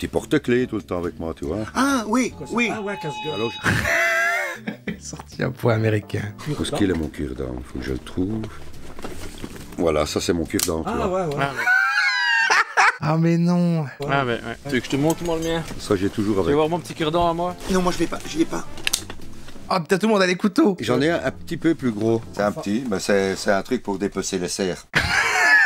petit porte-clés tout le temps avec moi, tu vois. Ah oui, oui. Ah ouais, casse-gueule. Alors, Sorti un point américain. où est-ce qu'il est mon cure-dent? Il faut que je le trouve. Voilà, ça c'est mon cure-dent. tu Ah vois. ouais, ouais. Ah mais non. Ah ouais. Tu veux que je te montre moi le mien? Ça j'ai toujours Tu veux avec. voir mon petit cure-dent à moi? Non, moi je l'ai pas, je l'ai pas. Oh putain, tout le monde a les couteaux. J'en ai un petit peu plus gros. C'est un petit, mais c'est un truc pour dépecer les serres.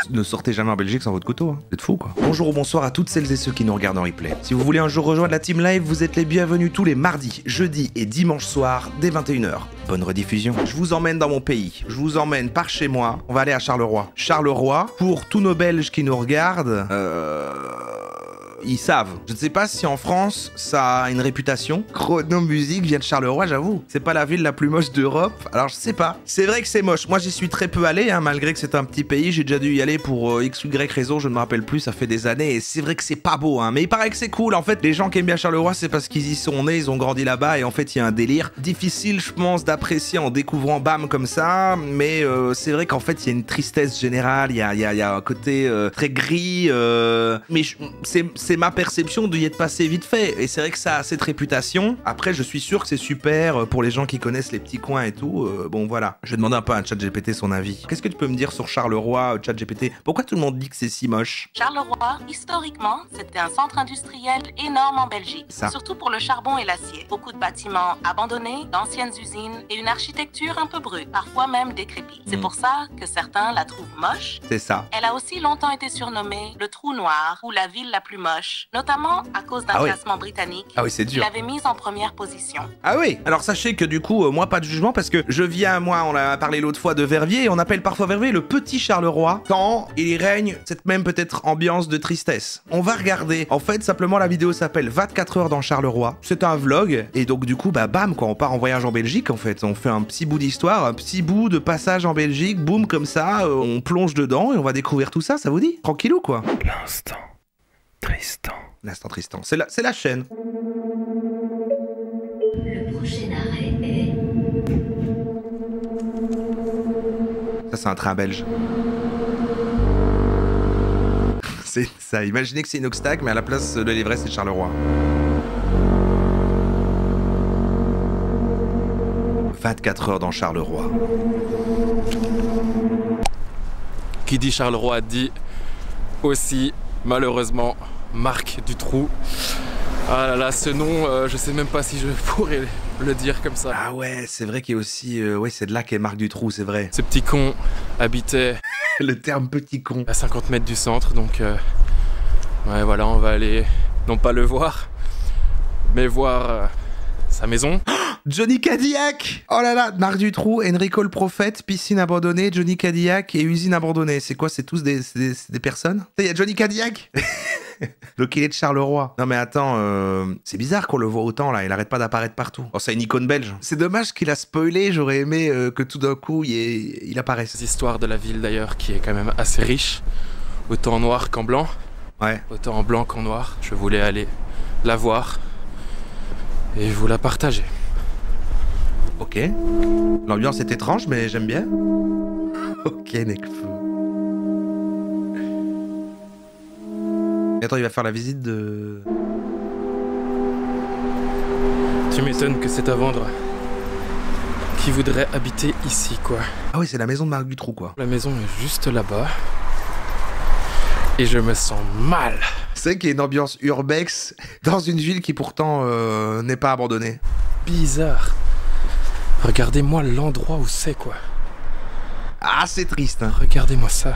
Ne sortez jamais en Belgique sans votre couteau, hein. Vous êtes fous quoi. Bonjour ou bonsoir à toutes celles et ceux qui nous regardent en replay. Si vous voulez un jour rejoindre la team live, vous êtes les bienvenus tous les mardis, jeudis et dimanches soirs dès 21h. Bonne rediffusion. Je vous emmène dans mon pays. Je vous emmène par chez moi. On va aller à Charleroi. Charleroi, pour tous nos Belges qui nous regardent, ils savent. Je ne sais pas si en France, ça a une réputation. Chrono Musique vient de Charleroi, j'avoue. C'est pas la ville la plus moche d'Europe. Alors je sais pas. C'est vrai que c'est moche. Moi j'y suis très peu allé, hein, malgré que c'est un petit pays. J'ai déjà dû y aller pour x ou y raison, je ne me rappelle plus, ça fait des années. Et c'est vrai que c'est pas beau, hein. Mais il paraît que c'est cool. En fait, les gens qui aiment bien Charleroi, c'est parce qu'ils y sont nés, ils ont grandi là-bas. Et en fait, il y a un délire difficile, je pense, d'apprécier en découvrant bam comme ça. Mais c'est vrai qu'en fait, il y a une tristesse générale. Il y a un côté très gris. Mais c'est ma perception d'y être passé vite fait. Et c'est vrai que ça a cette réputation. Après, je suis sûr que c'est super pour les gens qui connaissent les petits coins et tout. Bon, voilà. Je vais demander un peu à ChatGPT son avis. Qu'est-ce que tu peux me dire sur Charleroi, ChatGPT? Pourquoi tout le monde dit que c'est si moche? Charleroi, historiquement, c'était un centre industriel énorme en Belgique, Ça. surtout pour le charbon et l'acier. Beaucoup de bâtiments abandonnés, d'anciennes usines et une architecture un peu brute, parfois même décrépite. C'est pour ça que certains la trouvent moche. C'est ça. Elle a aussi longtemps été surnommée le Trou Noir ou la ville la plus moche, notamment à cause d'un Ah oui. classement britannique Ah oui, c'est qui dur. l'avait mise en première position. Ah oui. Alors sachez que du coup, moi pas de jugement parce que je viens, moi, on a parlé l'autre fois de Verviers et on appelle parfois Verviers le petit Charleroi quand il y règne cette même peut-être ambiance de tristesse. On va regarder. En fait, simplement la vidéo s'appelle 24 heures dans Charleroi. C'est un vlog et donc du coup, bah bam, quand on part en voyage en Belgique, en fait, on fait un petit bout d'histoire, un petit bout de passage en Belgique, boum comme ça, on plonge dedans et on va découvrir tout ça. Ça vous dit? Tranquillou quoi. L'instant Tristan. L'instant Tristan. C'est la chaîne. Le prochain arrêt est... Ça, c'est un train belge. C'est ça. Imaginez que c'est Inoxtag, mais à la place de l'Everest, c'est Charleroi. 24 heures dans Charleroi. Qui dit Charleroi dit aussi, malheureusement, Marc Dutroux. Ah là là, ce nom, je sais même pas si je pourrais le dire comme ça. Ah ouais, c'est vrai qu'il y a aussi... ouais, c'est de là qu'est Marc Dutroux, c'est vrai. Ce petit con habitait Le terme petit con. à 50 mètres du centre, donc ouais, voilà, on va aller, non pas le voir, mais voir sa maison. Johnny Cadillac. Oh là là, Marc Dutroux, Enrico le prophète, piscine abandonnée, Johnny Cadillac et usine abandonnée. C'est quoi? C'est tous des personnes? Il y a Johnny Cadillac. Donc il est de Charleroi. Non mais attends, c'est bizarre qu'on le voit autant là, il arrête pas d'apparaître partout. Oh, c'est une icône belge. C'est dommage qu'il a spoilé, j'aurais aimé que tout d'un coup il apparaisse. Cette histoire de la ville d'ailleurs qui est quand même assez riche, autant en noir qu'en blanc, Ouais. autant en blanc qu'en noir. Je voulais aller la voir et vous la partager. Ok. L'ambiance est étrange mais j'aime bien. Ok Necfeu. Et attends, il va faire la visite de... Tu m'étonnes que c'est à vendre. Qui voudrait habiter ici, quoi? Ah oui, c'est la maison de Marc Dutroux quoi. La maison est juste là-bas. Et je me sens mal. C'est vrai qu'il y a une ambiance urbex dans une ville qui pourtant n'est pas abandonnée. Bizarre. Regardez-moi l'endroit où c'est, quoi. Ah, c'est triste, hein. Regardez-moi ça.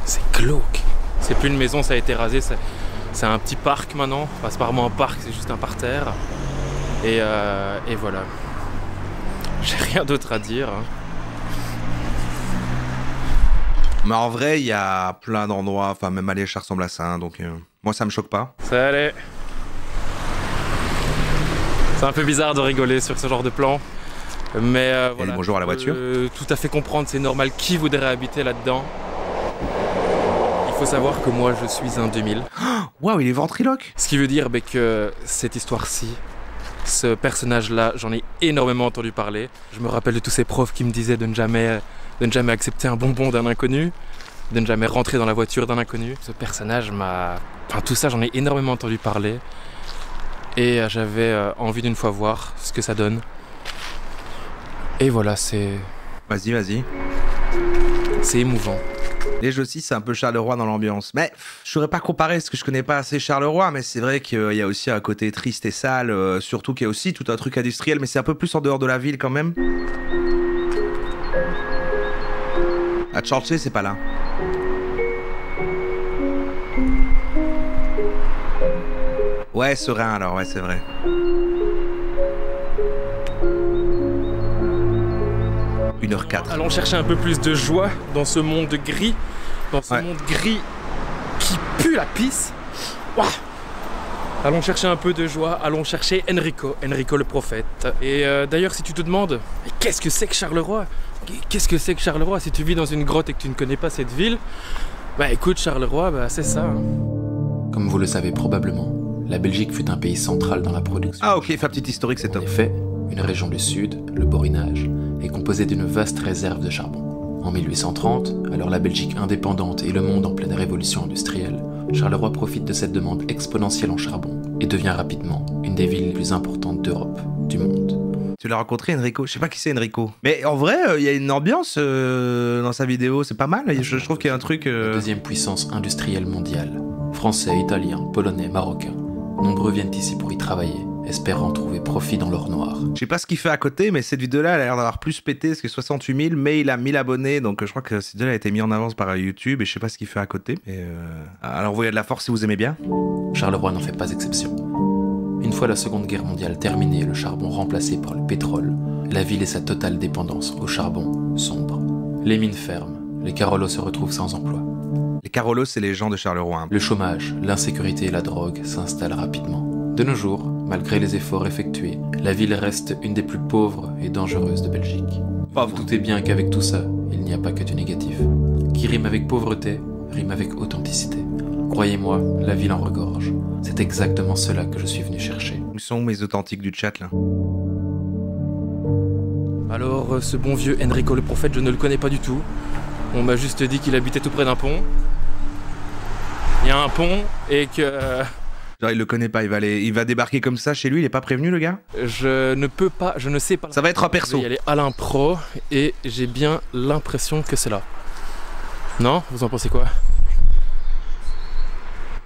C'est glauque. C'est plus une maison, ça a été rasé. C'est un petit parc maintenant. Enfin, c'est pas vraiment un parc, c'est juste un parterre. Et voilà. J'ai rien d'autre à dire. Hein. Mais en vrai, il y a plein d'endroits, enfin même à l'échelle ressemble à ça, hein, donc moi ça me choque pas. Salut. C'est un peu bizarre de rigoler sur ce genre de plan. Mais voilà. dit bonjour à la voiture. Tout à fait comprendre, c'est normal. Qui voudrait habiter là-dedans? Il faut savoir que moi je suis un 2000. Waouh, il est ventriloque. Ce qui veut dire que cette histoire-ci, ce personnage-là, j'en ai énormément entendu parler. Je me rappelle de tous ces profs qui me disaient de ne jamais de ne jamais accepter un bonbon d'un inconnu, de ne jamais rentrer dans la voiture d'un inconnu. Ce personnage m'a... Enfin, tout ça, j'en ai énormément entendu parler. Et j'avais envie d'une fois voir ce que ça donne. Et voilà, c'est... Vas-y, vas-y. C'est émouvant. Les jeux aussi, c'est un peu Charleroi dans l'ambiance. Mais je saurais pas comparer parce que je connais pas assez Charleroi, mais c'est vrai qu'il y a aussi un côté triste et sale, surtout qu'il y a aussi tout un truc industriel, mais c'est un peu plus en dehors de la ville quand même. À Tchanché, c'est pas là. Ouais, serein alors, ouais, c'est vrai. « 1h04. Allons chercher un peu plus de joie dans ce monde gris, dans ce monde gris qui pue la pisse. Ouah. Allons chercher un peu de joie, allons chercher Enrico le prophète. Et d'ailleurs, si tu te demandes, qu'est-ce que c'est que Charleroi? Qu'est-ce que c'est que Charleroi? Si tu vis dans une grotte et que tu ne connais pas cette ville, bah écoute, Charleroi, bah c'est ça. Hein. Comme vous le savez probablement, la Belgique fut un pays central dans la production. Ah ok, faire petite historique, c'est En top. effet, une région du sud, le Borinage, est composée d'une vaste réserve de charbon. En 1830, alors la Belgique indépendante et le monde en pleine révolution industrielle, Charleroi profite de cette demande exponentielle en charbon et devient rapidement une des villes les plus importantes d'Europe, du monde. Tu l'as rencontré, Enrico? Je sais pas qui c'est, Enrico. Mais en vrai, il y a une ambiance dans sa vidéo, c'est pas mal. Je trouve qu'il y a un truc... La deuxième puissance industrielle mondiale. Français, Italiens, Polonais, Marocains. Nombreux viennent ici pour y travailler, espérant trouver profit dans l'or noir. Je sais pas ce qu'il fait à côté, mais cette vidéo-là, elle a l'air d'avoir plus pété que 68 000, mais il a 1000 abonnés, donc je crois que cette vidéo a été mise en avance par YouTube, et je sais pas ce qu'il fait à côté. Mais alors, vous avez de la force si vous aimez bien. Charleroi n'en fait pas exception. Une fois la Seconde Guerre mondiale terminée et le charbon remplacé par le pétrole, la ville et sa totale dépendance au charbon sombre. Les mines ferment, les Carolos se retrouvent sans emploi. Les Carolos, c'est les gens de Charleroi. Hein. Le chômage, l'insécurité et la drogue s'installent rapidement. De nos jours, malgré les efforts effectués, la ville reste une des plus pauvres et dangereuses de Belgique. Vous vous doutez bien qu'avec tout ça, il n'y a pas que du négatif. Qui rime avec pauvreté, rime avec authenticité. Croyez-moi, la ville en regorge. C'est exactement cela que je suis venu chercher. Où sont mes authentiques du chat, là? Alors, ce bon vieux Enrico le prophète, je ne le connais pas du tout. On m'a juste dit qu'il habitait tout près d'un pont. Il y a un pont et que... Genre, il le connaît pas, il va débarquer comme ça chez lui, il est pas prévenu, le gars? Je ne peux pas, je ne sais pas. Ça va être un perso. Je vais y aller à l'impro et j'ai bien l'impression que c'est là. Non? Vous en pensez quoi?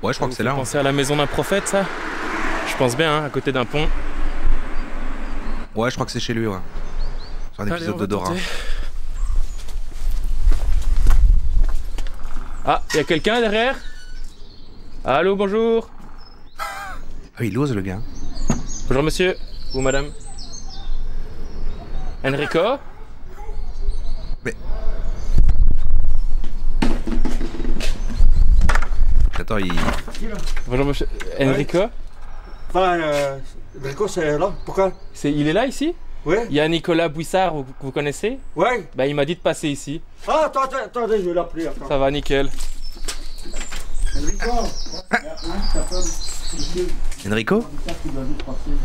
Ouais, je crois que c'est là. Vous pensez à la maison d'un prophète, ça? Je pense bien, hein, à côté d'un pont. Ouais, je crois que c'est chez lui, ouais. Sur un épisode de Dora. Ah, il y a quelqu'un derrière? Allô, bonjour. Ah, il ose, le gars. Bonjour, monsieur. Ou madame. Enrico? Mais... Attends, il... Bonjour, monsieur. Enrico? Enfin, Enrico, c'est là. Pourquoi? Il est là, ici? Oui. Il y a Nicolas Bouissard, vous connaissez? Oui. Bah, il m'a dit de passer ici. Ah, attendez, je vais l'appeler. Ça va, nickel. Enrico?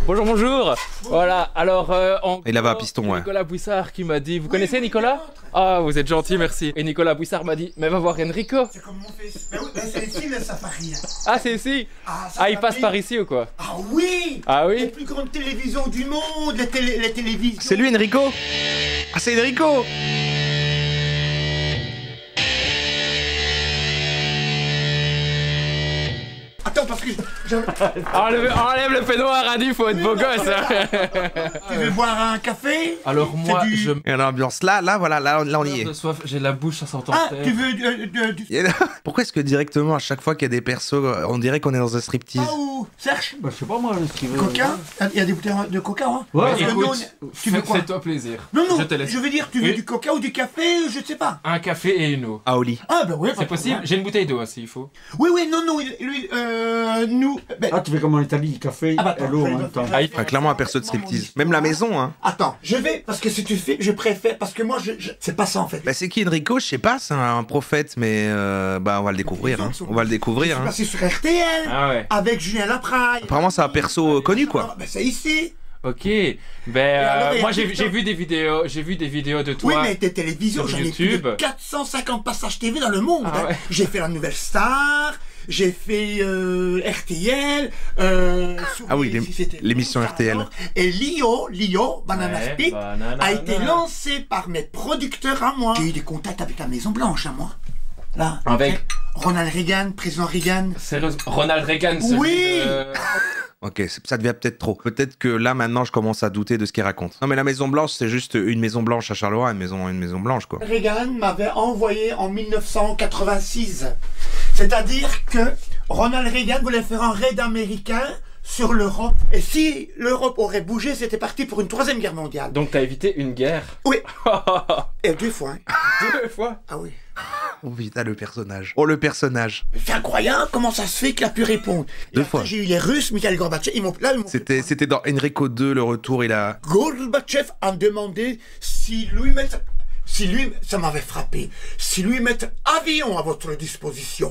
Bonjour, bonjour. Voilà, alors... il avait un piston, ouais. Nicolas Bouissard qui m'a dit... Vous connaissez Nicolas? Ah, vous êtes gentil, merci. Et Nicolas Bouissard m'a dit... Mais va voir Enrico. C'est comme mon fils. Mais oui, c'est ici le safari. Ah, c'est ici? Ah, il passe par ici ou quoi? Ah oui. Ah oui? Les plus grandes télévisions du monde, les télévisions. C'est lui, Enrico? Ah, c'est Enrico! Attends, parce que enlève le peignoir, Adi, faut être beau gosse. Tu veux boire un café? Alors moi, du... je... Il y a l'ambiance là, voilà, là on y est. De soif, j'ai la bouche, ça s'entend. Ah, tu veux Pourquoi est-ce que directement, à chaque fois qu'il y a des persos, on dirait qu'on est dans un striptease? Ah, ou Serge? Bah, je sais pas moi, ce qu'il veut. Coca? Il y a des bouteilles de coca, hein? Ouais, écoute, tu veux quoi? fais-toi plaisir. Non, je te laisse. je veux dire, tu veux du coca ou du café? Je sais pas. Un café et une eau. Ah, au lit. Ah, bah oui. C'est possible? J'ai une bouteille d'eau, hein, s'il faut. Oui, non, lui, nous... Ah, tu fais comme en Italie, café Ah, bah, et l'eau en même temps. Ah, clairement un perso de striptease. Même la maison, hein. Attends, je vais, parce que si tu fais, je préfère, parce que moi, c'est pas ça en fait. Bah, c'est qui Enrico? Je sais pas, c'est un prophète, mais bah, on va le découvrir, hein. On va le découvrir, Je hein. suis passé sur RTL, Ah ouais. avec Julien Lapraille. Apparemment, c'est un perso connu, quoi. Bah, c'est ici. Ok. Ben, alors, moi, et j'ai TikTok. vu des vidéos de toi. Oui, mais des télévisions, sur j'en ai plus YouTube. de 450 passages TV dans le monde. Ah hein. ouais. J'ai fait la Nouvelle Star, j'ai fait RTL. Ah oui, l'émission RTL. Et Lio, Banana Ouais, Split, Banana. a été lancé par mes producteurs à moi. J'ai eu des contacts avec la Maison Blanche à moi. Là. Avec Ronald Reagan, président Reagan. sérieusement, Ronald Reagan, celui Oui. de- Ok, ça devient peut-être trop. Peut-être que là, maintenant, je commence à douter de ce qu'il raconte. Non, mais la Maison Blanche, c'est juste une Maison Blanche à Charleroi, une maison blanche, quoi. Reagan m'avait envoyé en 1986. C'est-à-dire que Ronald Reagan voulait faire un raid américain sur l'Europe. Et si l'Europe aurait bougé, c'était parti pour une troisième guerre mondiale. Donc, t'as évité une guerre. Oui. Et 2 fois. Hein. 2 fois. Ah oui. Oh putain, le personnage. Oh, le personnage. C'est incroyable comment ça se fait qu'il a pu répondre. Et 2 après, fois. j'ai eu les Russes, Mikhail Gorbatchev, ils m'ont C'était dans Enrico II, le retour, il a... Gorbatchev a demandé si lui, ça m'avait frappé, si lui mettre avion à votre disposition.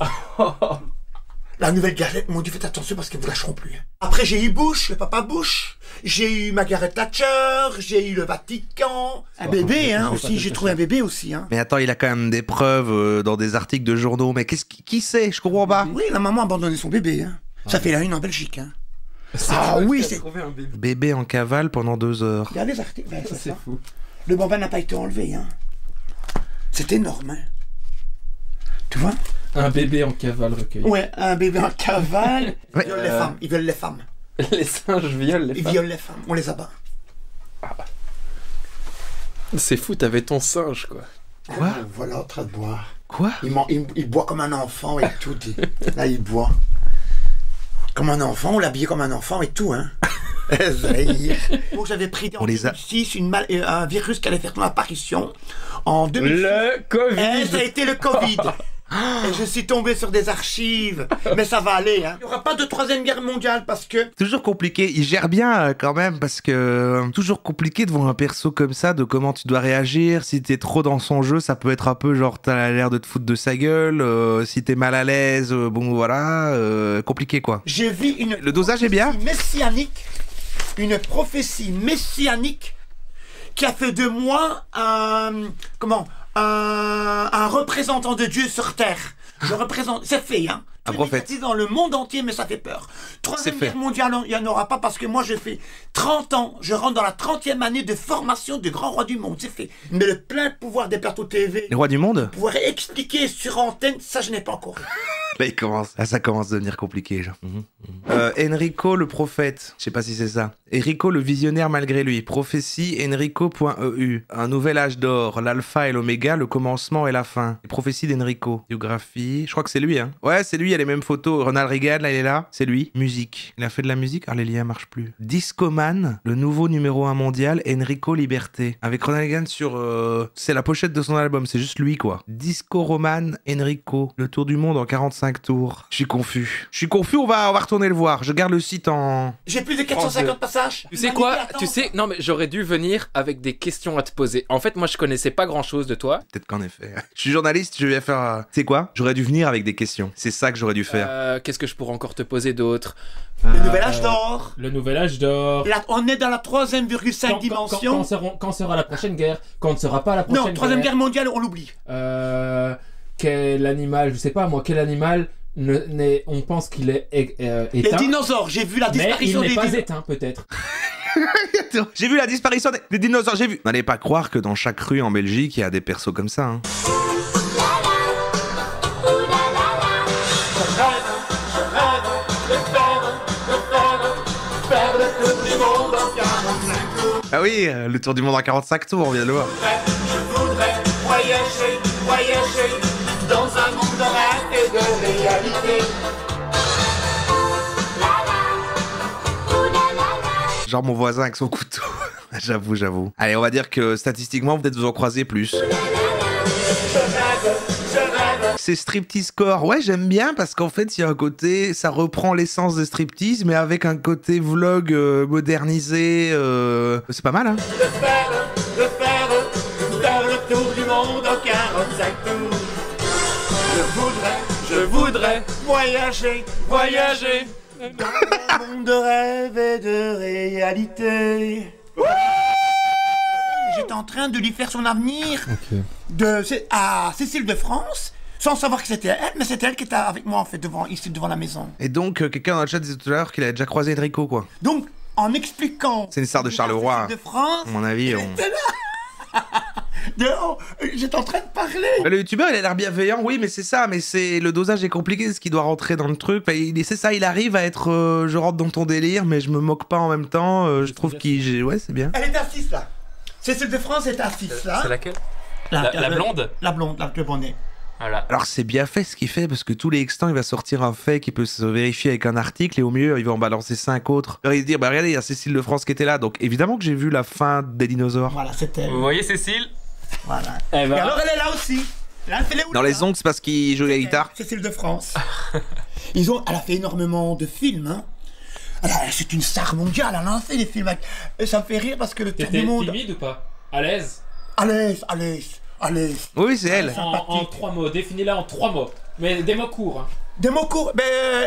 La nouvelle galette m'ont dit faites attention parce qu'ils ne vous lâcheront plus. Après j'ai eu Bush, le papa Bush, j'ai eu Margaret Thatcher, j'ai eu le Vatican, un bébé hein aussi, j'ai trouvé un bébé aussi hein. Mais attends, il a quand même des preuves dans des articles de journaux. Mais qui sait? Je comprends pas. Oui, la maman a abandonné son bébé hein. Ça fait la une en Belgique hein. Ah oui, c'est... Bébé en cavale pendant 2 heures. Regarde les articles, ben, c'est ça. fou. Le bambin n'a pas été enlevé hein. C'est énorme hein. Tu vois? Un bébé en cavale recueilli. Ouais, un bébé en cavale. Ouais. Ils veulent les femmes. Ils veulent les femmes. Les singes violent les Ils femmes. violent les femmes. On les abat. C'est fou, t'avais ton singe, quoi. Quoi? Voilà, en train de boire. Quoi? Il boit comme un enfant et tout. Là, il boit. Comme un enfant, on l'habillait comme un enfant et tout, hein. Donc, j'avais pris en On les a- 2006 un virus qui allait faire son apparition. En 2006. Le Covid. Et ça a été le Covid. Et je suis tombé sur des archives. Mais ça va aller, hein. Il n'y aura pas de troisième guerre mondiale parce que... Toujours compliqué. Il gère bien quand même parce que toujours compliqué devant un perso comme ça de comment tu dois réagir. Si t'es trop dans son jeu, ça peut être un peu genre t'as l'air de te foutre de sa gueule. Si t'es mal à l'aise, bon voilà, compliqué quoi. J'ai vu Le dosage est bien. Une prophétie messianique qui a fait de moi un représentant de Dieu sur terre. Je représente, c'est fait, hein. Un prophète. C'est dans le monde entier, mais ça fait peur. Troisième C'est fait. guerre mondiale, il n'y en aura pas parce que moi, j'ai fait 30 ans. Je rentre dans la 30e année de formation de grand roi du monde. C'est fait. Mais le plein pouvoir des plateaux TV, Les rois du monde. pouvoir expliquer sur antenne, ça, je n'ai pas encore. Là, il commence. Là, ça commence à devenir compliqué, genre. Enrico le prophète. Je sais pas si c'est ça. Enrico le visionnaire malgré lui. Prophétie enrico.eu. Un nouvel âge d'or. L'alpha et l'oméga, le commencement et la fin. Les prophéties d'Enrico. Biographie. Je crois que c'est lui, hein. Ouais, c'est lui. Il y a les mêmes photos. Ronald Reagan, là, il est là. C'est lui. Musique. Il a fait de la musique. Ah, les liens marchent plus. Discoman, le nouveau numéro 1 mondial. Enrico Liberté. Avec Ronald Reagan sur... C'est la pochette de son album. C'est juste lui, quoi. Disco Roman Enrico. Le tour du monde en 45 tours. Je suis confus. On va retourner le voir. Je garde le site en... J'ai plus de 450 passages. Tu sais quoi? Tu sais, non mais j'aurais dû venir avec des questions à te poser. En fait, moi je connaissais pas grand chose de toi. Peut-être qu'en effet. Je suis journaliste, je vais faire... Tu sais quoi? J'aurais dû venir avec des questions. C'est ça que j'aurais dû faire. Qu'est-ce que je pourrais encore te poser d'autre? Le nouvel âge d'or. Le nouvel âge d'or. Là, on est dans la 3,5 dimension. Quand sera la prochaine guerre? Quand ne sera pas la prochaine Non, troisième guerre mondiale, on l'oublie. Quel animal, je sais pas moi, quel animal on pense qu'il est éteint? Les dinosaures, j'ai vu la disparition mais il des n'est pas dinosaures. éteint peut-être. J'ai vu la disparition des dinosaures, j'ai vu. N'allez pas croire que dans chaque rue en Belgique, il y a des persos comme ça, hein. Ah oui, le tour du monde en 45 tours, on vient de le voir. Je voudrais voyager dans un monde de rêve et de réalité. Genre mon voisin avec son couteau. J'avoue. Allez, on va dire que statistiquement, peut-être vous en croisez plus. C'est striptease core. Ouais, j'aime bien parce qu'en fait, il y a un côté, ça reprend l'essence de striptease, mais avec un côté vlog modernisé. C'est pas mal, hein. Faire le tour du monde en 45 tours. Je voudrais voyager Dans un monde de rêve et de réalité. J'étais en train de lui faire son avenir à Cécile de France, sans savoir que c'était elle, mais c'était elle qui était avec moi en fait ici devant la maison. Et donc, quelqu'un dans le chat disait tout à l'heure qu'il avait déjà croisé Enrico, quoi. Donc, en expliquant... C'est une star de Charleroi. De France, à mon avis, j'étais en train de parler. Le youtubeur, il a l'air bienveillant, oui, mais c'est ça, mais c'est le dosage est compliqué, ce qui doit rentrer dans le truc. Enfin, c'est ça, il arrive à être, je rentre dans ton délire, mais je me moque pas en même temps. Je trouve qu'il, ouais, c'est bien. Elle est assise là. Cécile de France est assise là. C'est laquelle? La blonde? La blonde, le bonnet. Voilà. Alors c'est bien fait ce qu'il fait, parce que tous les instants, il va sortir un fait qui peut se vérifier avec un article, et au mieux, il va en balancer 5 autres. Alors, il va dire, bah regardez, il y a Cécile de France qui était là, donc évidemment que j'ai vu la fin des dinosaures. Voilà, c'était... Vous voyez Cécile? Voilà. Et alors elle est là aussi. Là, elle fait les dans les ongles, c'est parce qu'il joue la guitare. Cécile de France. Elle a fait énormément de films, hein. C'est une star mondiale, elle a fait des films. Et ça me fait rire parce que le tour du monde... T'étais timide ou pas? À l'aise? À l'aise. Oui, c'est elle. En 3 mots, définis-la en 3 mots. Mais des mots courts. Hein. Des mots courts,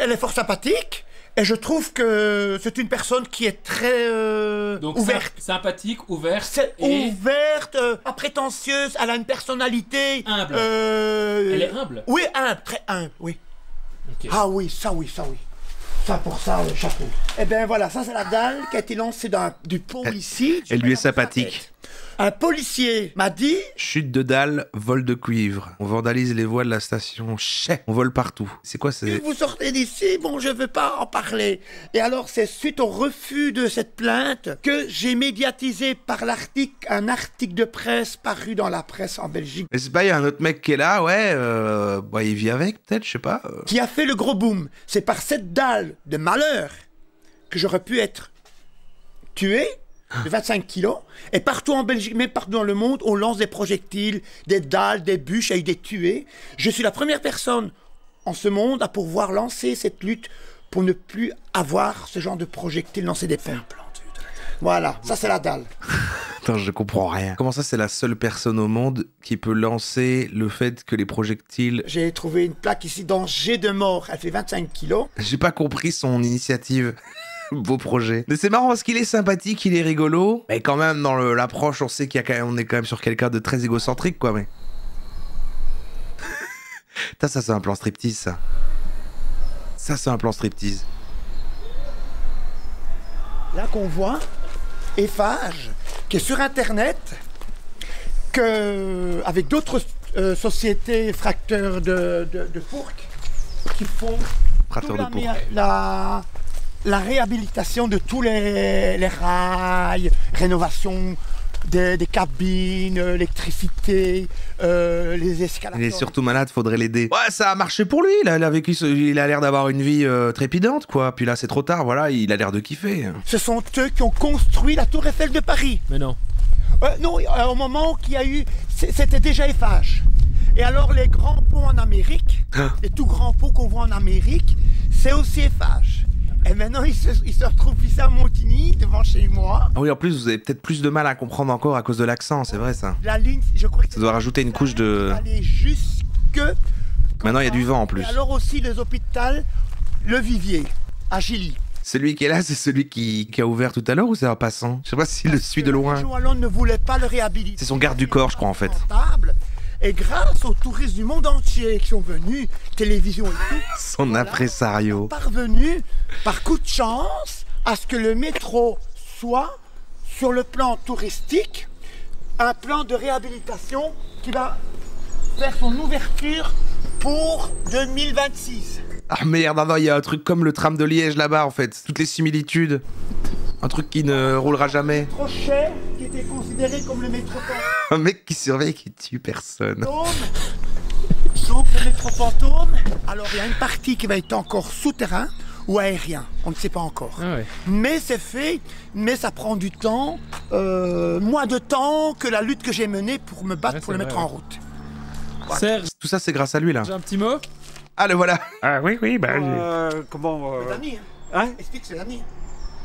elle est fort sympathique. Et je trouve que c'est une personne qui est très donc ouverte. Sympathique, ouverte. C'est ouverte, pas prétentieuse, elle a une personnalité... Humble. Elle est humble? Oui, humble, très humble, oui. Okay. Ah oui, ça oui. Ça pour ça, chapeau. Eh bien voilà, ça c'est la dalle qui a été lancée du pont ici. Elle lui est sympathique. Un policier m'a dit... Chute de dalle, vol de cuivre. On vandalise les voies de la station. Chais, on vole partout. C'est quoi c'est... Vous sortez d'ici, bon je veux pas en parler. Et alors c'est suite au refus de cette plainte que j'ai médiatisé par un article de presse paru dans la presse en Belgique. Mais c'est pas, il y a un autre mec qui est là, ouais, il vit avec peut-être, je sais pas. Qui a fait le gros boom. C'est par cette dalle de malheur que j'aurais pu être tué de 25 kilos, et partout en Belgique, même partout dans le monde, on lance des projectiles, des dalles, des bûches, il y a eu des tués. Je suis la première personne en ce monde à pouvoir lancer cette lutte pour ne plus avoir ce genre de projectiles lancer des ponts. Voilà, ça c'est la dalle. Attends, je comprends rien. Comment ça, c'est la seule personne au monde qui peut lancer le fait que les projectiles... J'ai trouvé une plaque ici, danger de mort, elle fait 25 kilos. J'ai pas compris son initiative. Beau projet. Mais c'est marrant parce qu'il est sympathique, il est rigolo. Mais quand même, dans l'approche, on sait on est quand même sur quelqu'un de très égocentrique, quoi, mais... ça c'est un plan striptease, ça. Ça, c'est un plan striptease. Là qu'on voit, Eiffage, qui est sur Internet, avec d'autres sociétés fracteurs de fourques, qui font la réhabilitation de tous les rails, rénovation des cabines, l'électricité, les escalators. Il est surtout malade, faudrait l'aider. Ouais, ça a marché pour lui, il a l'air d'avoir une vie trépidante, quoi. Puis là, c'est trop tard, voilà, il a l'air de kiffer. Ce sont eux qui ont construit la Tour Eiffel de Paris. Mais non. Non, au moment qu'il y a eu, c'était déjà Eiffage. Et alors, les grands ponts en Amérique, les tout grands ponts qu'on voit en Amérique, c'est aussi Eiffage. Et maintenant, il se retrouve ici à Montigny, devant chez moi. Ah oui, en plus, vous avez peut-être plus de mal à comprendre encore à cause de l'accent, c'est vrai, ça. La ligne, je crois que ça doit rajouter une couche de... aller jusque... Maintenant, il y a du vent, en plus. Et alors aussi, les hôpitaux, le Vivier, à Gilly. Celui qui est là, c'est celui qui a ouvert tout à l'heure ou c'est un passant? Je sais pas s'il le suit de loin. Jean Hollande ne voulait pas le réhabiliter. C'est son garde du corps, je crois, en fait. Et grâce aux touristes du monde entier qui sont venus, télévision et tout, son impresario, parvenu, par coup de chance, à ce que le métro soit, sur le plan touristique, un plan de réhabilitation qui va faire son ouverture pour 2026. Ah merde, non, il y a un truc comme le tram de Liège là-bas, en fait. Toutes les similitudes. Un truc qui ne roulera jamais. Trop cher, qui était considéré comme le métro fantôme. Un mec qui surveille qui tue personne. Donc le métro fantôme, alors il y a une partie qui va être encore souterrain ou aérien, on ne sait pas encore. Ah ouais. Mais c'est fait, mais ça prend du temps, moins de temps que la lutte que j'ai menée pour me battre pour le mettre en route. Voilà. Serge, tout ça c'est grâce à lui là. J'ai un petit mot. Ah le voilà. Ah oui, bah... comment... C'est l'ami, hein. Explique, c'est l'ami.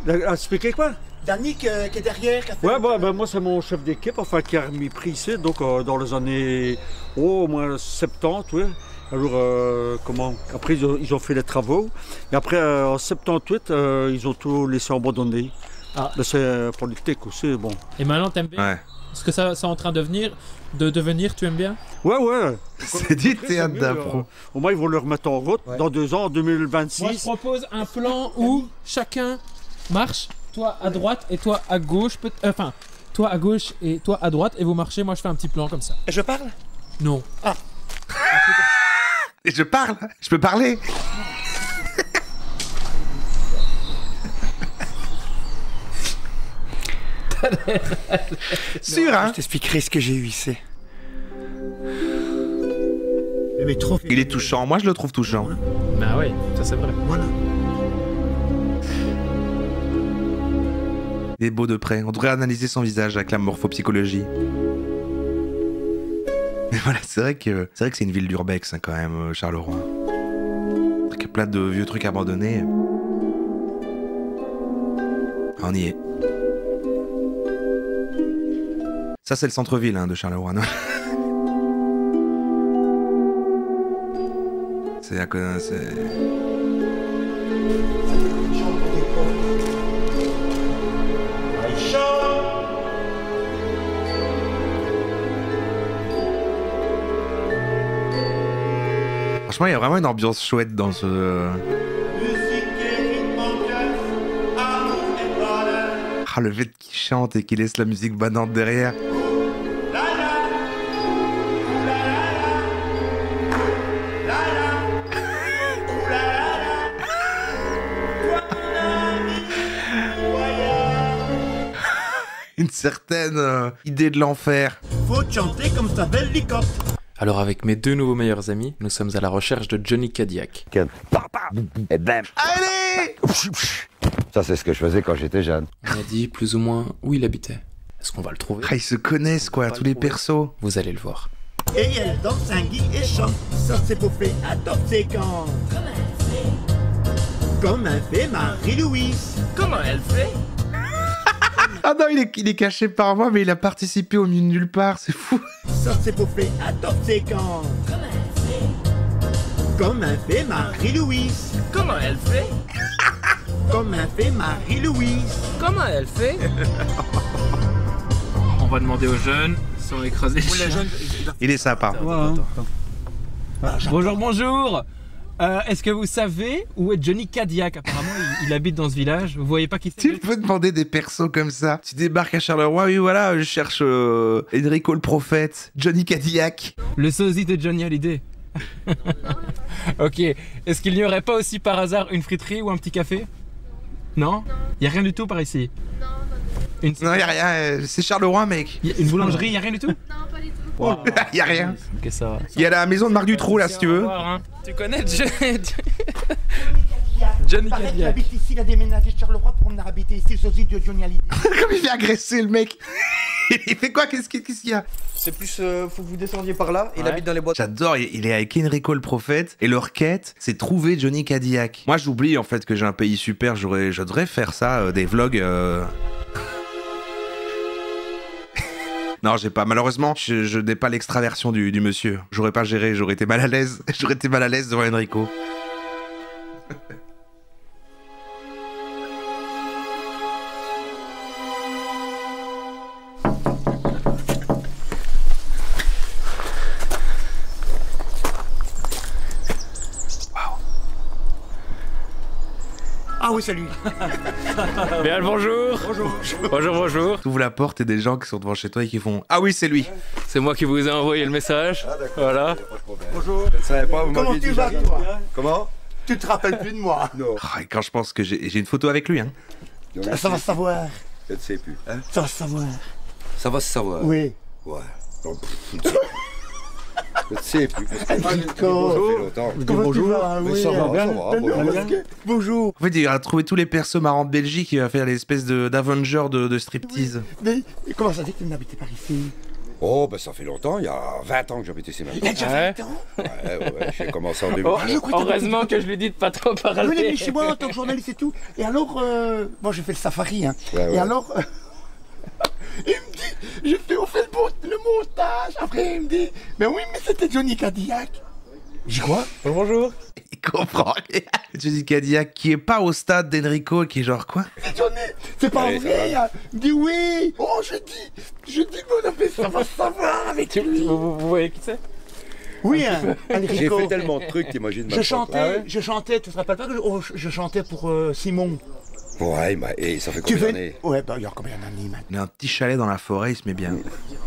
Expliquer quoi? Danny qui est derrière. Qui a fait Ouais, bah, moi c'est mon chef d'équipe, enfin qui a remis pris ici, donc dans les années au moins 70, oui. Alors, après ils ont fait les travaux, et après en 78, ils ont tout laissé abandonner. Ah. Mais c'est politique aussi, bon. Et maintenant, t'aimes bien? Ouais. Est-ce que ça c'est en train de devenir, tu aimes bien? Ouais. C'est du théâtre d'impro. Au moins ils vont le remettre en route dans 2 ans, en 2026. Moi, je propose un plan où chacun marche, toi à droite et toi à gauche, enfin, toi à gauche et toi à droite, et vous marchez, moi je fais un petit plan comme ça. Et je parle? Non. Ah. Et je parle. Je peux parler. Sûr, hein? Je t'expliquerai ce que j'ai eu ici. Mais trop fait. Il est touchant. Moi, je le trouve touchant. Bah oui, ça c'est vrai. Voilà. Il est beau de près. On devrait analyser son visage avec la morphopsychologie. Mais voilà, c'est vrai que c'est une ville d'urbex, hein, quand même, Charleroi. Il y a plein de vieux trucs abandonnés. On y est. Ça, c'est le centre-ville, hein, de Charleroi, non? C'est... Franchement, il y a vraiment une ambiance chouette dans ce... Ah, le fait qu'il chante et qu'il laisse la musique banante derrière. Une certaine idée de l'enfer. Faut chanter comme ça, belle licotte. Alors avec mes 2 nouveaux meilleurs amis, nous sommes à la recherche de Johnny Cadillac. Et bam. Allez! Ça, c'est ce que je faisais quand j'étais jeune. On a dit plus ou moins où il habitait. Est-ce qu'on va le trouver? Ah, ils se connaissent, quoi, tous les persos. Vous allez le voir. Et elle danse un gui et chante. Ça c'est pour faire adopter quand. Comme elle fait Marie-Louise. Comment elle fait? Ah non, il est caché par moi, mais il a participé au milieu de nulle part, c'est fou. Ça c'est pour faire adopter quand. Comme elle fait Marie-Louise. Comment elle fait? Comme elle fait Marie-Louise. Comment elle fait? On va demander aux jeunes si on écrase les chiens. Il est sympa. Bonjour, bonjour. Est-ce que vous savez où est Johnny Cadillac? Apparemment, il habite dans ce village. Vous voyez pas qui c'est? Tu peux demander des persos comme ça. Tu débarques à Charleroi, oui voilà, je cherche Enrico le prophète, Johnny Cadillac. Le sosie de Johnny Hallyday. Ok. Est-ce qu'il n'y aurait pas aussi par hasard une friterie ou un petit café? Non? Il y a rien du tout par ici? Non, y a rien, c'est Charleroi, mec. Une boulangerie, y a rien du tout? Non, pas du tout. Wow. Y a rien. Ok, ça va. Il y a la maison de Marc Dutroux là, si tu veux. Tu connais Johnny Il paraît qu'il Cadillac? habite ici, il a déménagé de Charleroi pour venir habiter ici, le sosie de Johnny Hallyday. Comme il fait agresser le mec. Il fait quoi? Qu'est-ce qu'il y a? C'est plus, faut que vous descendiez par là, il habite dans les boîtes. J'adore, il est avec Enrico le prophète, et leur quête, c'est trouver Johnny Cadillac. Moi j'oublie en fait que j'ai un pays super, je devrais faire ça, des vlogs... Non, j'ai pas. Malheureusement, je n'ai pas l'extraversion du monsieur. J'aurais pas géré, j'aurais été mal à l'aise. J'aurais été mal à l'aise devant Enrico. Ah oui, c'est lui. Bien, bonjour. Bonjour. Tu ouvres la porte et des gens qui sont devant chez toi et qui font « Ah oui, c'est lui !» C'est moi qui vous ai envoyé le message. Ah d'accord. Voilà. Bonjour. Je ne savais pas, vous Comment m'aviez tu dit vas, j'arrive. toi? Comment? Tu te rappelles plus de moi? Non. Ah, et quand je pense que j'ai une photo avec lui, hein. Ça va se savoir. Je ne sais plus. Hein? Ça va se savoir. Ça va se savoir. Oui. Ouais. Non, je ne sais plus. Enrico. Ça fait longtemps. Comment tu vas? Mais Oui, ça va, bien. ça va. Bon. Bonjour. En fait, il a trouvé tous les persos marrants de Belgique, il va faire l'espèce d'Avenger de striptease. Mais comment ça fait que tu n'habitais pas ici? Oh, ben ça fait longtemps, il y a 20 ans que j'habitais ici maintenant. Il y a déjà 20 ans. Ouais, j'ai commencé en 2000. Oh, heureusement que je lui dis de pas trop parler. Oui, il est venu chez moi en tant que journaliste et tout. Et alors, moi j'ai fait le safari. Hein. Ouais. Et alors, il me dit, on fait le montage. Après, il me dit, mais oui, mais c'était Johnny Cadillac. J'y crois. Bonjour. Il comprend rien. Johnny Cadillac qui est pas au stade d'Enrico, qui est genre quoi? C'est Johnny, c'est pas vrai. Hein. Il me dit oui. Oh, je dis, mais on a fait ça va savoir avec lui. Vous voyez qui c'est? Oui, hein, Enrico. J'ai fait tellement de trucs, t'imagines. Je chantais, tu te rappelles pas que je chantais pour Simon. Ouais, et ça fait combien d'années? Ouais, bah il y a combien d'années maintenant? Il a un petit chalet dans la forêt, il se met bien.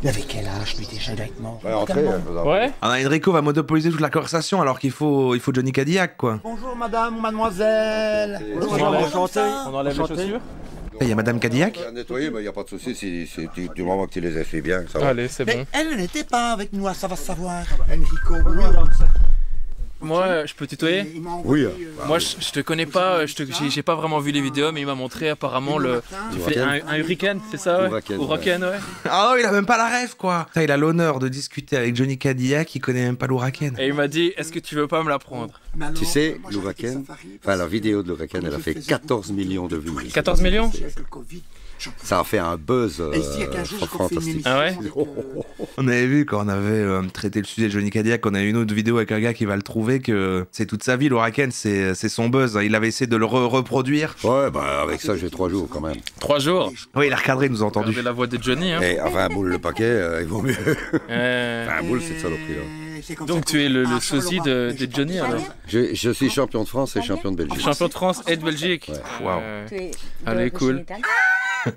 Il avait quel âge lui déjà directement? Ouais, entrez. Ouais. Ah, Enrico va monopoliser toute la conversation alors qu'il faut Johnny Cadillac, quoi. Bonjour madame ou mademoiselle. On enlève les chaussures. Il y a Madame Cadillac. À nettoyer, il n'y a pas de souci, du moment que tu les essuies bien, ça va. Allez, c'est bon. Mais elle n'était pas avec nous, ça va se savoir. Enrico, oui. Moi, je peux tutoyer? Oui. Moi, je te connais pas, j'ai pas vraiment vu les vidéos, mais il m'a montré apparemment tu fais un hurricane, c'est ça? Ouais. Hurricane, ouais. Ah non, il a même pas la rêve, quoi. Il a l'honneur de discuter avec Johnny Cadillac, il connaît même pas l'Huracan. Et il m'a dit, est-ce que tu veux pas me la prendre? Tu sais, l'Huracan, enfin la vidéo de l'Huracan, elle a fait 14 millions de vues. 14 millions? Ça a fait un buzz fantastique. Ah ouais? On avait vu quand on avait traité le sujet de Johnny Cadillac, on a une autre vidéo avec un gars qui va le trouver, que c'est toute sa vie, l'Huracan, c'est son buzz. Il avait essayé de le reproduire. Ouais, bah avec ça, j'ai 3 jours quand même. 3 jours? Oui, il a recadré, il nous a entendu. Regardez la voix de Johnny, hein. Et enfin, boule le paquet, il vaut mieux. Enfin, boule, c'est de saloperie, là. Donc tu es le sosie de Johnny, alors? Je suis champion de France et champion de Belgique. Champion de France et de Belgique? Ouais. Waouh. Allez, cool.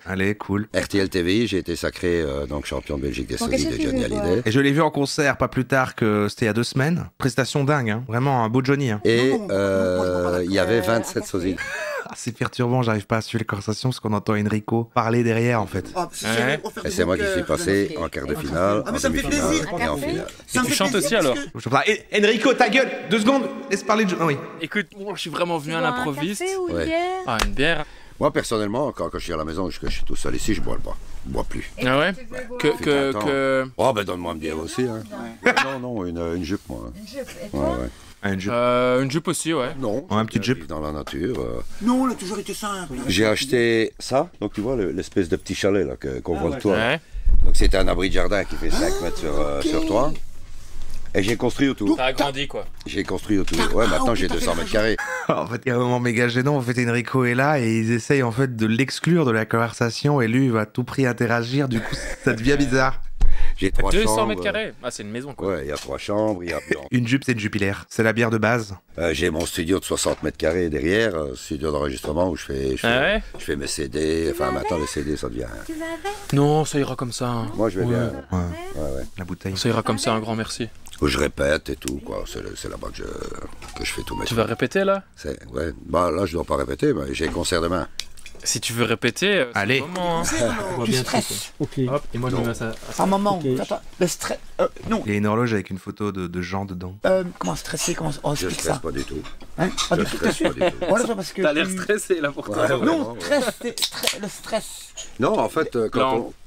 Allez, cool. RTL TVI, j'ai été sacré donc champion de Belgique des sosies de Johnny Hallyday. Et je l'ai vu en concert pas plus tard que c'était il y a 2 semaines. Prestation dingue, hein. Vraiment un beau Johnny. Hein. Et il y avait 27 sosies. C'est perturbant, j'arrive pas à suivre les conversations parce qu'on entend Enrico parler derrière en fait. Et c'est moi qui suis passé en quart de finale, en demi-finale et en finale. Et tu chantes aussi alors? Enrico, ta gueule, 2 secondes, laisse parler de... Ah oui. Écoute, moi je suis vraiment venu à l'improviste. Ouais. Ah, une bière? Moi personnellement, quand je suis à la maison, que je suis tout seul ici, je bois pas. Je bois plus. Ah ouais? Oh ben donne-moi une bière aussi. Hein. Non, une jupe moi. Une jupe, et toi? Une jupe aussi, ouais. Non, un petit jupe. Dans la nature. Non, on a toujours été simple. J'ai acheté ça, donc tu vois l'espèce de petit chalet là qu'on voit le toit. Ouais. Donc c'était un abri de jardin qui fait 5 mètres sur toit. Et j'ai construit autour. T'as agrandi quoi? J'ai construit autour. Ouais, maintenant j'ai 200 mètres carrés. En fait, il y a un moment méga gênant. En fait, Enrico est là et ils essayent en fait de l'exclure de la conversation et lui il va à tout prix interagir. Du coup, ça devient bizarre. J'ai 3 chambres. 200 mètres carrés? Ah, c'est une maison quoi. Ouais, il y a 3 chambres. Il y a... Une jupe, c'est une jupilaire. C'est la bière de base. J'ai mon studio de 60 mètres carrés derrière, studio d'enregistrement où je fais mes CD. Enfin, maintenant les CD, ça devient. Non, ça ira comme ça. Hein. Moi, je vais bien. Ouais. La bouteille. Ça ira comme ça, un grand merci. Où je répète et tout, quoi. C'est là-bas que je fais tout mes Tu vas répéter là? Ouais. Bah là, je dois pas répéter, mais j'ai concert demain. Si tu veux répéter, allez. C'est le moment, hein. Tu stresses. Ok. Hop, et moi je me mets ça. Un moment, le stress. Non. Il y a une horloge avec une photo de Jean dedans. Comment stresser? Comment Je stresse pas du tout. Hein? Je stresse pas du tout. Voilà, parce que T'as l'air stressé là pourtant. Ouais, non, le stress. Non, en fait,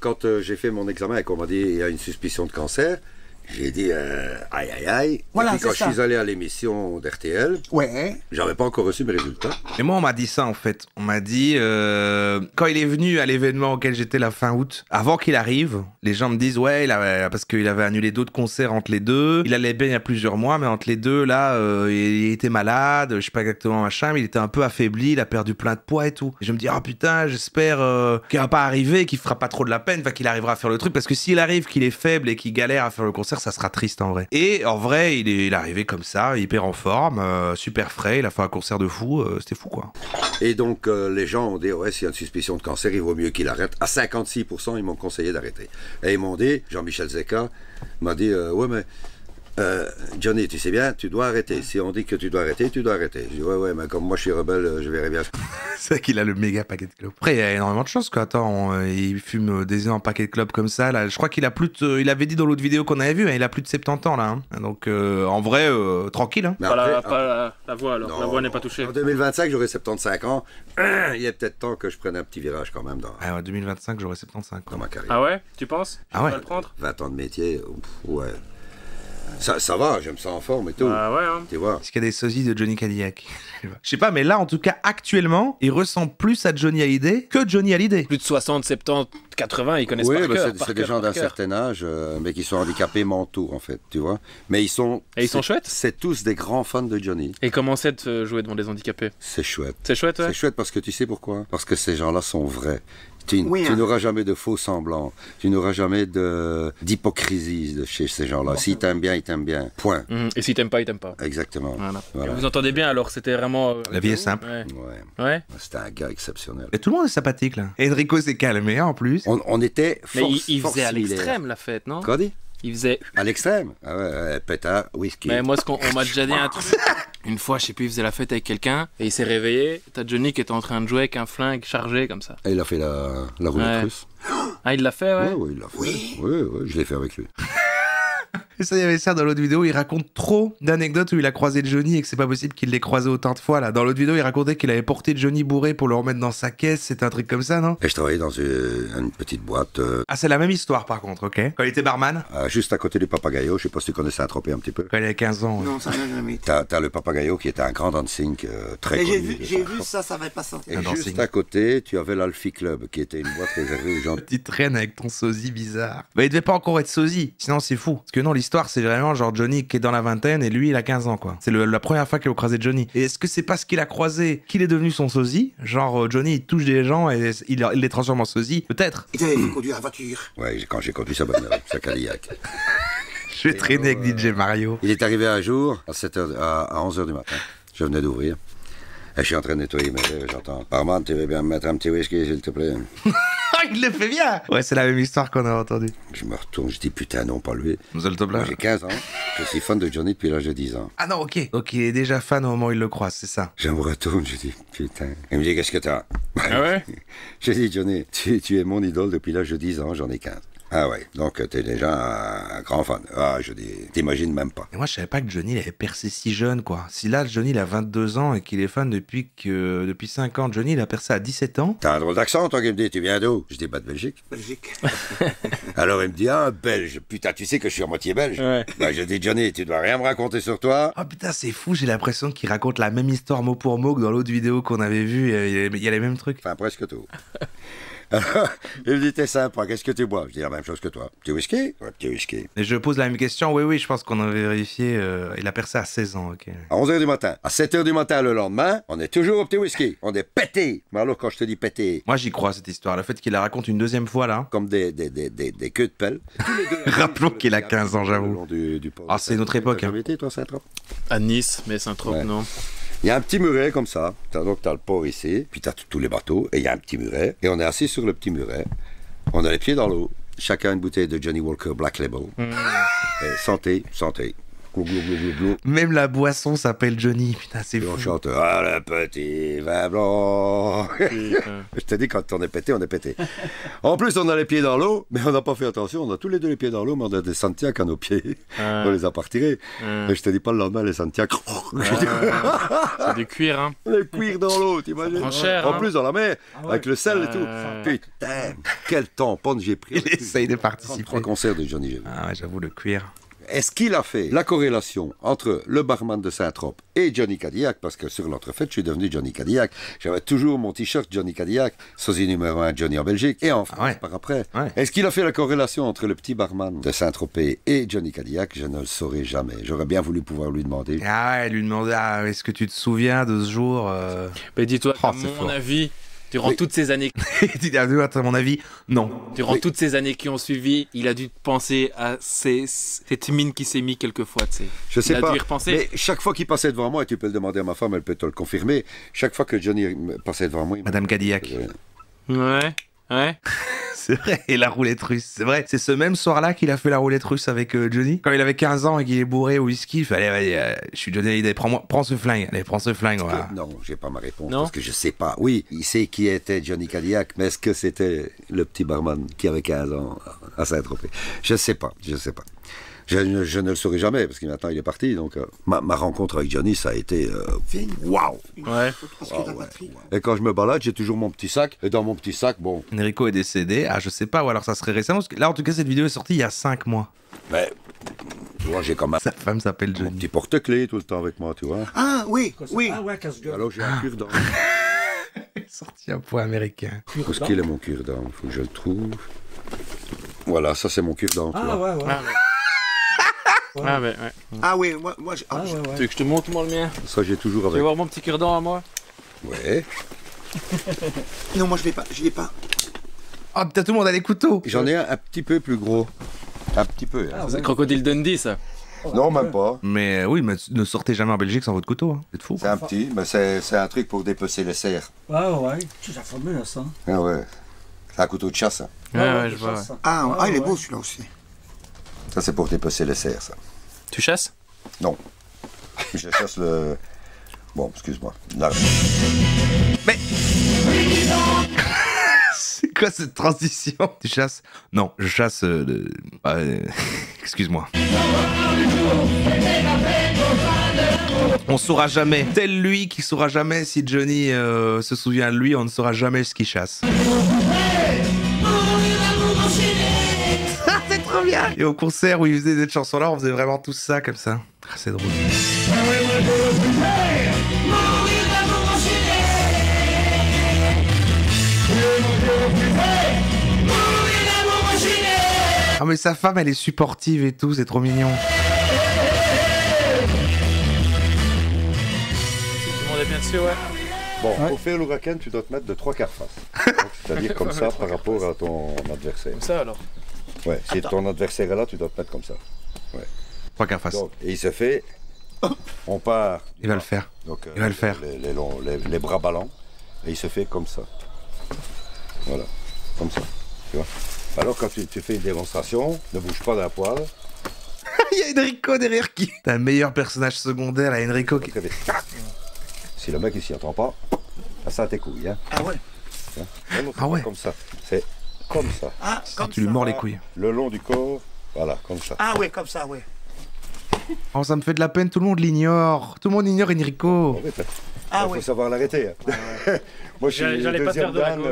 quand j'ai fait mon examen et qu'on m'a dit il y a une suspicion de cancer, j'ai dit aïe aïe aïe. Voilà, et puis quand je suis allé à l'émission d'RTL, j'avais pas encore reçu mes résultats. Et moi on m'a dit ça en fait. On m'a dit quand il est venu à l'événement auquel j'étais la fin août, avant qu'il arrive, les gens me disent ouais parce qu'il avait annulé d'autres concerts entre les deux. Il allait bien il y a plusieurs mois, mais entre les deux là, il était malade, je sais pas exactement machin, mais il était un peu affaibli, il a perdu plein de poids et tout. Et je me dis oh putain, j'espère qu'il va pas arriver, qu'il fera pas trop de la peine, enfin qu'il arrivera à faire le truc, parce que s'il arrive qu'il est faible et qu'il galère à faire le concert, ça sera triste en vrai. Et en vrai, il est arrivé comme ça, hyper en forme, super frais, il a fait un concert de fou, c'était fou quoi. Et donc les gens ont dit ouais, s'il y a une suspicion de cancer, il vaut mieux qu'il arrête. À 56%, ils m'ont conseillé d'arrêter. Et ils m'ont dit, Jean-Michel Zeka m'a dit ouais mais Johnny, tu sais bien, tu dois arrêter. Si on dit que tu dois arrêter, tu dois arrêter. Je dis, ouais, mais comme moi je suis rebelle, je verrai bien. C'est vrai qu'il a le méga paquet de clopes. Après, il y a énormément de choses, quoi. Attends, il fume des énormes paquets de clopes comme ça, là. Je crois qu'il a plus de... Il avait dit dans l'autre vidéo qu'on avait vu, hein, il a plus de 70 ans, là. Hein. Donc, en vrai, tranquille. Hein. Pas la voix, alors. Non, la voix n'est pas touchée. En 2025, j'aurai 75 ans. Il est peut-être temps que je prenne un petit virage quand même. Ah ouais, 2025, j'aurai 75 dans ma carrière. Ah ouais? Tu penses? Ah ouais. Tu vas le prendre? 20 ans de métier, ouais. Ça va, j'aime ça en forme et tout. Ah ouais, hein. Tu vois. Est-ce qu'il y a des sosies de Johnny Cadillac? Je sais pas, mais là, en tout cas, actuellement, il ressemble plus à Johnny Hallyday que Johnny Hallyday. Plus de 60, 70, 80, ils connaissent par cœur. C'est des gens d'un certain âge, mais qui sont handicapés mentaux, en fait, tu vois. Mais ils sont... Et ils sont chouettes? C'est tous des grands fans de Johnny. Et comment c'est de jouer devant des handicapés? C'est chouette. C'est chouette, ouais. C'est chouette parce que tu sais pourquoi? Parce que ces gens-là sont vrais. Tu n'auras jamais de faux semblants. Tu n'auras jamais d'hypocrisie de chez ces gens-là. S'ils t'aiment bien, ils t'aiment bien. Point. Et s'ils t'aiment pas, ils t'aiment pas. Exactement. Voilà. Vous entendez bien, alors c'était vraiment... La vie est simple. Ouais. C'était un gars exceptionnel. Et tout le monde est sympathique, là. Enrico s'est calmé, en plus. On était Mais il faisait à l'extrême, la fête, non? Quoi dit? Il faisait... À l'extrême? Ah ouais, pétard, whisky. Mais moi, on m'a déjà dit un truc. Une fois, je sais plus, il faisait la fête avec quelqu'un et il s'est réveillé. T'as Johnny qui était en train de jouer avec un flingue chargé comme ça. Et il a fait la roulette russe. Ah, il l'a fait, ouais? Oui, il l'a fait. Oui, je l'ai fait avec lui. Et ça, il y avait ça dans l'autre vidéo, il raconte trop d'anecdotes où il a croisé Johnny et que c'est pas possible qu'il l'ait croisé autant de fois, là. Dans l'autre vidéo, il racontait qu'il avait porté Johnny bourré pour le remettre dans sa caisse, c'était un truc comme ça, non? Et je travaillais dans une petite boîte. Ah, c'est la même histoire, par contre, ok? Quand il était barman? Juste à côté du Papagayo, je sais pas si tu connais Saint-Tropez un petit peu. Quand il avait 15 ans. Non, ça n'a jamais été. T'as le Papagayo qui était un grand dancing très connu. J'ai vu ça va pas sortir. Et juste à côté, tu avais l'Alfie Club, qui était une boîte réservée aux gens. Petite reine avec ton sosie bizarre. Bah, il devait pas encore être sosie, sinon c'est fou. Parce que non, l'histoire, c'est vraiment genre Johnny qui est dans la vingtaine et lui, il a 15 ans, quoi. C'est la première fois qu'il a croisé Johnny. Et est-ce que c'est parce qu'il a croisé qu'il est devenu son sosie? Genre, Johnny, il touche des gens et il les transforme en sosie? Peut-être. Il t'avait conduit la voiture. Ouais, quand j'ai conduit sa bonne sa Cadillac. Je vais traîner avec DJ Mario. Il est arrivé un jour à 11h du matin. Je venais d'ouvrir. Et je suis en train de nettoyer mes verres, j'entends. Barman, tu veux bien me mettre un petit whisky, s'il te plaît? Il le fait bien! Ouais, c'est la même histoire qu'on a entendue. Je me retourne, je dis putain, non, pas lui. Nous allons te plaire. J'ai 15 ans, je suis fan de Johnny depuis l'âge de 10 ans. Ah non, ok. Donc il est déjà fan au moment où il le croise, c'est ça. Je me retourne, je dis putain. Il me dit qu'est-ce que t'as? Ah ouais? J'ai dit Johnny, tu es mon idole depuis l'âge de 10 ans, j'en ai 15. Ah ouais, donc t'es déjà un grand fan. Ah, je dis, t'imagines même pas. Et moi, je savais pas que Johnny il avait percé si jeune, quoi. Si là, Johnny, il a 22 ans et qu'il est fan depuis 5 ans, Johnny, il a percé à 17 ans. T'as un drôle d'accent, toi, qui me dit, tu viens d'où? Je dis, bah, de Belgique. Belgique. Alors, il me dit, ah, belge. Putain, tu sais que je suis à moitié belge. Ouais. Bah, je dis, Johnny, tu dois rien me raconter sur toi. Oh putain, c'est fou, j'ai l'impression qu'il raconte la même histoire mot pour mot que dans l'autre vidéo qu'on avait vue. Il y a les mêmes trucs. Enfin, presque tout. Il me dit, t'es sympa, qu'est-ce que tu bois? Je dis la même chose que toi. Petit whisky? Ouais, petit whisky. Et je pose la même question, oui, je pense qu'on avait vérifié. Il a percé à 16 ans, ok. À 11h du matin. À 7h du matin le lendemain, on est toujours au petit whisky. On est pété. Mais alors, quand je te dis pété. Moi, j'y crois, cette histoire. Le fait qu'il la raconte une deuxième fois, là. Comme des queues de pelle. Rappelons qu'il a 15 ans, j'avoue. Ah, c'est notre époque, hein. T'as toi, Saint-Trope? À Nice, mais Saint-Trope, ouais. Non. Il y a un petit muret comme ça, donc t'as le port ici, puis t'as tous les bateaux, et il y a un petit muret, et on est assis sur le petit muret, on a les pieds dans l'eau, chacun une bouteille de Johnny Walker Black Label, et santé, santé. Glou, glou, glou, glou, glou. Même la boisson s'appelle Johnny, putain, c'est fou. On chante, ah le petit vin blanc. Je te dis, quand on est pété, on est pété. En plus, on a les pieds dans l'eau, mais on n'a pas fait attention, on a tous les deux les pieds dans l'eau, mais on a des Santiago à nos pieds. On les a pas retirés. Et je te dis pas le lendemain, les Santiago. C'est du cuir, hein. Le cuir dans l'eau, t'imagines? Ça prend cher, en hein. plus, dans la mer, avec le sel et tout. Putain, quel tampon j'ai pris. Il essaye de participer. 3 concerts de Johnny. Ah ouais, j'avoue, le cuir. Est-ce qu'il a fait la corrélation entre le barman de Saint-Trope et Johnny Cadillac? Parce que sur l'entrefait, je suis devenu Johnny Cadillac. J'avais toujours mon t-shirt Johnny Cadillac, sosie numéro 1 Johnny en Belgique et en France par après. Ouais. Est-ce qu'il a fait la corrélation entre le petit barman de Saint-Tropez et Johnny Cadillac? Je ne le saurais jamais. J'aurais bien voulu pouvoir lui demander. Ah ouais, lui demander, est-ce que tu te souviens de ce jour Mais dis-toi, à mon avis... Durant toutes ces années... à mon avis, non. Durant toutes ces années qui ont suivi, il a dû penser à cette mine qui s'est mise quelquefois, tu sais. Je sais pas, il a dû y repenser. Mais chaque fois qu'il passait devant moi, et tu peux le demander à ma femme, elle peut te le confirmer, chaque fois que Johnny passait devant moi... Madame Cadillac. Ouais. Ouais. C'est vrai, et la roulette russe, c'est vrai. C'est ce même soir-là qu'il a fait la roulette russe avec Johnny. Quand il avait 15 ans et qu'il est bourré au whisky, il fait allez, je suis Johnny Hallyday, prends ce flingue, allez, prends ce flingue. Voilà. Non, j'ai pas ma réponse, Non. parce que je sais pas. Oui, il sait qui était Johnny Cadillac, mais est-ce que c'était le petit barman qui avait 15 ans à Saint-Tropez? Je sais pas. Je ne le saurai jamais, parce que maintenant il est parti. Donc, ma rencontre avec Johnny, ça a été waouh! Ouais. Et quand je me balade, j'ai toujours mon petit sac. Et dans mon petit sac, bon. Enrico est décédé. Ah, je sais pas, ou alors ça serait récemment. Parce que là, en tout cas, cette vidéo est sortie il y a 5 mois. Mais, tu vois, j'ai quand même. Sa femme s'appelle Johnny. Mon petit porte-clés tout le temps avec moi, tu vois. Ah, oui, oui. Ah ouais, casse-gueule. Alors j'ai un cure-dent. Sorti un point américain. Où est-ce qu'il est mon cure-dent? Il faut que je le trouve. Voilà, ça c'est mon cure-dent. Ah ouais, ouais. Ah, ouais. Ah oui, moi Tu veux que je te montre moi le mien? Ça j'ai toujours Tu veux avec. voir mon petit cure-dent à moi? Ouais. Non, moi je l'ai pas. Oh, putain, tout le monde a des couteaux. J'en ai un petit peu plus gros. Un petit peu. Hein. C'est Crocodile Dundee, ça. Non, même pas. Mais oui, mais ne sortez jamais en Belgique sans votre couteau. Hein. C'est fou. C'est un petit, mais c'est un truc pour dépecer les cerfs. Ouais. Tu as fameux là, ça. Ah ouais. C'est un couteau de chasse. Hein. Ouais, je vois. Ouais. Ah, il est beau celui-là aussi. Ça c'est pour dépecer les cerfs, ça. Tu chasses? Non. Je chasse le. Bon, excuse-moi. Là. Mais. C'est quoi cette transition? Tu chasses? Non, je chasse. Excuse-moi. On saura jamais. Tel lui qui saura jamais si Johnny se souvient de lui, on ne saura jamais ce qu'il chasse. C'est trop bien. Et au concert où il faisait cette chanson-là, on faisait vraiment tout ça comme ça. Ah, c'est drôle. Ah mais sa femme elle est supportive et tout, c'est trop mignon. Tout le monde est bien sûr, ouais. Bon, pour faire l'ouragan, tu dois te mettre de 3/4 face. C'est-à-dire comme ça par rapport à ton adversaire. Comme ça alors? Ouais, si ton adversaire est là, tu dois te mettre comme ça. Ouais. 3/4 face. Donc, et il se fait. On part. Il va le faire. Donc, il va le faire. Les bras ballants. Et il se fait comme ça. Voilà. Comme ça. Tu vois. Alors quand tu fais une démonstration, ne bouge pas d'un poil. Il y a Enrico derrière qui. T'as un meilleur personnage secondaire à Enrico qui. Si le mec il s'y attend pas, ça tes couilles. Hein. Ah ouais. Non, ah ouais. Comme ça. C'est comme ça. Ah, comme tu lui mords les couilles. Le long du corps, voilà, comme ça. Ah ouais, comme ça, ouais. Oh, ça me fait de la peine, tout le monde l'ignore. Tout le monde ignore Enrico. Ah il faut savoir l'arrêter. Hein. Moi, je suis J'allais pas faire de la gauche.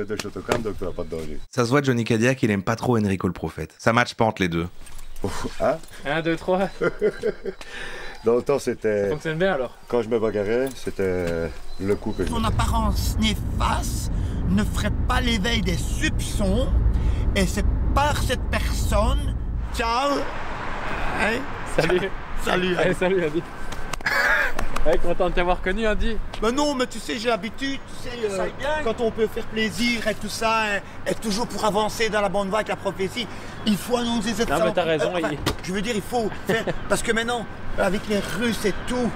de Shotokan, donc tu n'as pas de danger. Ça se voit, Johnny Cadillac, il aime pas trop Enrico le prophète. Ça match pas entre les deux. Hein 1, 2, 3. Dans le temps, c'était. Ça fonctionne bien alors. Quand je me bagarrais, c'était le coup que je. Ton apparence néfaste ne ferait pas l'éveil des soupçons, et c'est par cette personne. Ciao. Hein? Salut. Salut. Allez, salut Andy. Ouais, content de t'avoir connu Andy. Mais non, mais tu sais, j'ai l'habitude, tu sais, quand on peut faire plaisir et tout ça, et toujours pour avancer dans la bonne voie avec la prophétie, il faut annoncer cette. Non mais t'as raison. Je veux dire, il faut faire, parce que maintenant, avec les Russes et tout,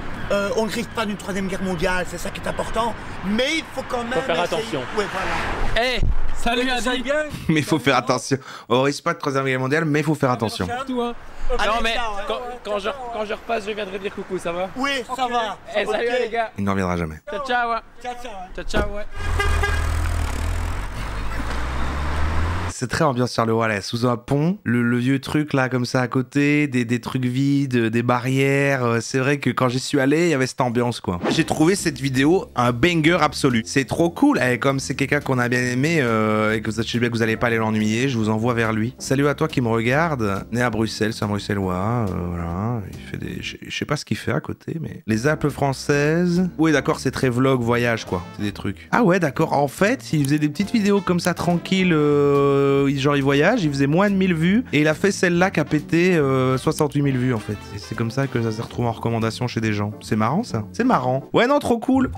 on ne risque pas d'une 3e guerre mondiale, c'est ça qui est important, mais il faut quand même. Faut faire attention. Ouais, voilà. Hey, salut Andy. Mais il faut faire attention. On risque pas de 3e guerre mondiale, mais il faut faire attention. Non mais quand je repasse, je viendrai dire coucou, ça va? Oui, ça va. Hey, salut les gars. Il n'en reviendra jamais. Ciao ciao. Ciao ouais. C'est très ambiance Charleroi là, sous un pont, le vieux truc là comme ça à côté, des trucs vides, des barrières. C'est vrai que quand j'y suis allé, il y avait cette ambiance quoi. J'ai trouvé cette vidéo un banger absolu. C'est trop cool. Et comme c'est quelqu'un qu'on a bien aimé et que je sais bien que vous allez pas aller l'ennuyer, je vous envoie vers lui. Salut à toi qui me regarde. Né à Bruxelles, c'est un Bruxellois. Voilà. Il fait des, je sais pas ce qu'il fait à côté, mais les Alpes françaises. Oui d'accord, c'est très vlog voyage quoi. C'est des trucs. Ah ouais d'accord. En fait, il faisait des petites vidéos comme ça tranquilles. Genre il voyage, il faisait moins de 1000 vues et il a fait celle-là qui a pété 68 000 vues en fait. Et c'est comme ça que ça s'est retrouvé en recommandation chez des gens. C'est marrant ça. C'est marrant. Ouais non, trop cool.